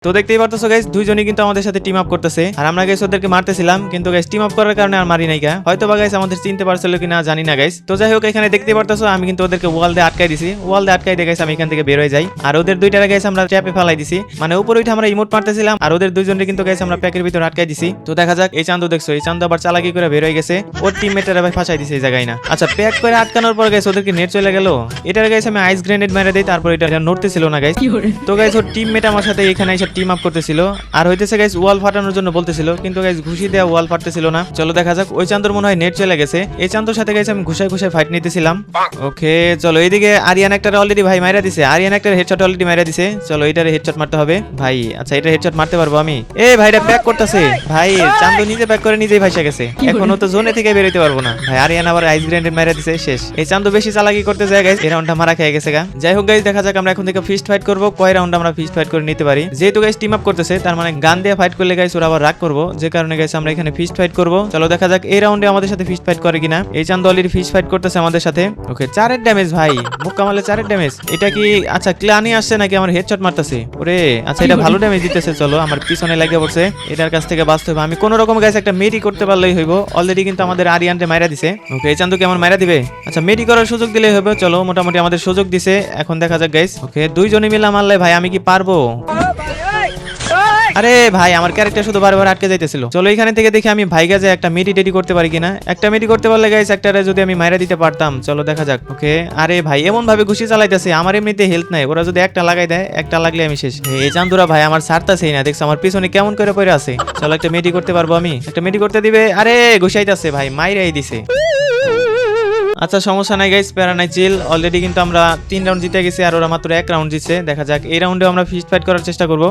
তো দেখতেই পারতেছো গাইস দুইজনই কিন্তু আমাদের সাথে টিম আপ করতেছে আর আমরা গাইস ওদেরকে মারতেছিলাম কিন্তু গাইস টিম আপ করার কারণে আর মারি নাই গা হয়তো বা গাইস আমাদের চিনতে পারছিল কিনা জানি না গাইস। তো যাই হোক এখানে দেখতে পারতেছো আমি কিন্তু ওদেরকে ওয়াল দিয়ে আটকাই দিছি, ওয়াল দিয়ে আটকাই দিয়ে গাইস আমি এখান থেকে বের হয়ে যাই আর ওদের দুইটারে গাইস আমরা ট্র্যাপে ফেলাই দিছি, মানে উপরে উঠে আমরা ইমোট মারতেছিলাম আর ওদের দুইজনকে কিন্তু গাইস আমরা প্যাকের ভিতর আটকাই দিছি। তো দেখা যাক এই চান্দু দেখছো, এই চান্দু আবার চালাকি করে বের হয়ে গেছে, ওর টিমমেটরা ভাই ফাঁসাই দিছে এই জায়গায় না। আচ্ছা প্যাক করে আটকানোর পর গাইস ওদেরকে নেট চলে গেল, এটার গাইস আমি আইস গ্রেনেড মেরে দেই, তারপর এটা নড়তেছিল না গাইস। তো গাইস ওর টিমমেট আমার সাথে এখানে এসে টিম আপ করতেছিল আর হইতেছে গাইস ওয়াল ফাটানোর জন্য বলতেছিল কিন্তু গাইস ঘুষি দেওয়া ওয়াল ফাটতেছিল না। চলো দেখা যাক, ওই চান্দুর মনে হয় নেট চলে গেছে, এই চান্দুর সাথে গাইস আমি ঘুষায় ঘুষায় ফাইট নিতেছিলাম। ওকে চলো এইদিকে আরিয়ান একটা অলরেডি ভাই মাইরা দিছে, আরিয়ান একটা হেডশট অলরেডি মাইরা দিছে, চলো এটারে হেডশট মারতে হবে ভাই। আচ্ছা এটা হেডশট মারতে পারবো আমি, এ ভাইরা প্যাক করতেছে ভাই, চান্দু নিজে প্যাক করে নিজেই ভাইসা গেছে, এখনো তো জোনে থেকে বের হইতে পারবো না ভাই। আরিয়ান আবার আইস গ্রেনেড মাইরা দিছে, শেষ। এই চান্দু বেশি চালাকি করতে যায় গাইস, এই রাউন্ডটা মারা খেয়ে গেছে গা। যাই হোক গাইস দেখা যাক আমরা এখন থেকে ফিস্ট ফাইট করব, কয় রাউন্ড আমরা ফিস্ট ফাইট করে নিতে পারি। যেহেতু গাইস টিম আপ করতেছে তার মানে গান দিয়ে ফাইট করলে গাইস ওরা আবার রাগ করবো, যে কারণে গাইস আমরা এখানে ফিস্ট ফাইট করব। চলো দেখা যাক এই রাউন্ডে আমাদের সাথে ফিস্ট ফাইট করে কিনা। এই চান্দু অলরেডি ফিস্ট ফাইট করতেছে আমাদের সাথে। ওকে 4 ড্যামেজ ভাই, মুখ কামালে 4 ড্যামেজ, এটা কি আচ্ছা ক্লানি আসছে নাকি আমার হেডশট মারতেছে ওরে। আচ্ছা এটা ভালো ড্যামেজ দিতেছে, চলো আমার পিছনে লাগিয়ে পড়ছে, এটার কাছ থেকে বাঁচতে হবে। আমি কোন রকম গাইস একটা মেডি করতে পারলেই হইব, অলরেডি কিন্তু আমাদের আরিয়ানকে মাইরা দিছে। ওকে এই চান্দু কেমন মাইরা দিবে, আচ্ছা মেডি করার সুযোগ দিলেই হবে। চলো মোটামুটি আমাদের সুযোগ দিছে, এখন দেখা যাক গাইস। ওকে দুইজনে মিলে মারলে ভাই আমি কি পারবো, আরে ভাই আমার ক্যারেক্টার শুধু বারবার আটকে যাইতেছিল। চলো এখানে থেকে দেখি আমি ভাইগা যে একটা মেডি টেডি করতে পারি কিনা, একটা মেডি করতে পারলে গাইস একটারে যদি আমি মাইরা দিতে পারতাম। চলো দেখা যাক। ওকে আরে ভাই এমন ভাবে ঘুষি চালাইতেছে, আমার এমনিতে হেলথ নাই, ওরা যদি একটা লাগাই দেয়, একটা লাগলে আমি শেষ। এই চান্দুরা ভাই আমার ছাড়তাছেই না, দেখছো আমার পিছনে কেমন করে পড়ে আছে। চলো একটা মেডি করতে পারবো আমি, একটা মেডি করতে দিবে, আরে ঘুষাইতেছে ভাই, মাইরাই দিছে। আচ্ছা সমস্যা নাই গাইস, প্যারা নাই, চিল। অলরেডি কিন্তু আমরা 3 রাউন্ড জিতে গেছি আর ওরা মাত্র 1 রাউন্ড জিতছে। দেখা যাক এই রাউন্ডে আমরা ফিস্ট ফাইট করার চেষ্টা করব।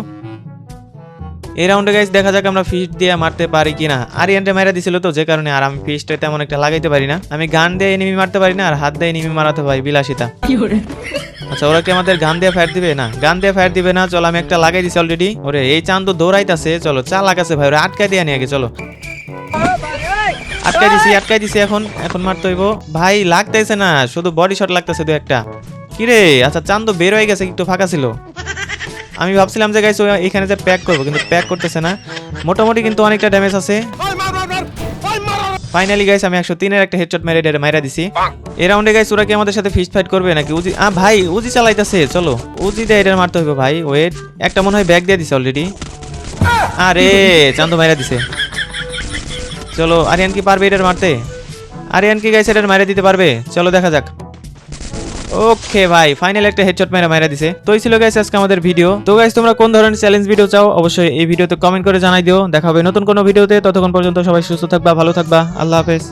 এই রাউন্ডে গাইস দেখা যাক আমরা ফিস্ট দিয়ে মারতে পারি কিনা। আরিয়ানটা মারা দিছিল তো, যে কারণে আর আমি ফিস্টে তেমন একটা লাগাইতে পারি না, আমি গান দিয়ে এনিমি মারতে পারি না আর হাত দিয়ে এনিমি মারাতে পারি বিলাসিতা। আচ্ছা ওরা কি আমাদের গান দিয়ে ফায়ার দিবে, না গান দিয়ে ফায়ার দিবে না। চলো আমি একটা লাগাই দিছি অলরেডি। ওরে এই চান্দু দৌড়াইতাছে, চলো চালাক আছে ভাই, ওরা আটকাই দিয়ে নিয়ে আগে। চলো আটকাই দিছি, এখন মারতে হইব ভাই। লাগতেছে না, শুধু বডি শট লাগতেছে দু একটা। কিরে আচ্ছা চান্দু বের হয়ে গেছে, একটু ফাঁকা ছিল। আমি ভাবছিলাম যে গাইস এখানে যে প্যাক করবো, কিন্তু প্যাক করতেছে না। মোটামুটি কিন্তু অনেকটা ড্যামেজ আছে। ফাইনালি গাইস আমি 103 এর একটা হেডশট মাইরা দিছি। এই রাউন্ডে গাইস ওরা কি আমাদের সাথে ফিস্ট ফাইট করবে নাকি উজি, ভাই উজি চালাইতাছে, চলো উজি দিয়ে এটা মারতে হবে ভাই। ওয়েট একটা মনে হয় ব্যাগ দিয়ে দিছে অলরেডি, আরে চান্দু মাইরা দিছে। চলো আরিয়ান কি পারবে এটা মারতে, আরিয়ান কি গাইস এটা মাইরা দিতে পারবে, চলো দেখা যাক। ওকে ভাই ফাইনাল একটা হেডশট মাইরা দিছে। তো এই ছিল গাইস আজকে আমাদের ভিডিও। তো গাইস তোমরা কোন ধরনের চ্যালেঞ্জ ভিডিও চাও অবশ্যই এই ভিডিওতে কমেন্ট করে জানাই দিও। দেখা হবে নতুন কোনো ভিডিওতে, ততক্ষণ পর্যন্ত সবাই সুস্থ থাকবা, ভালো থাকবা, আল্লাহ হাফেজ।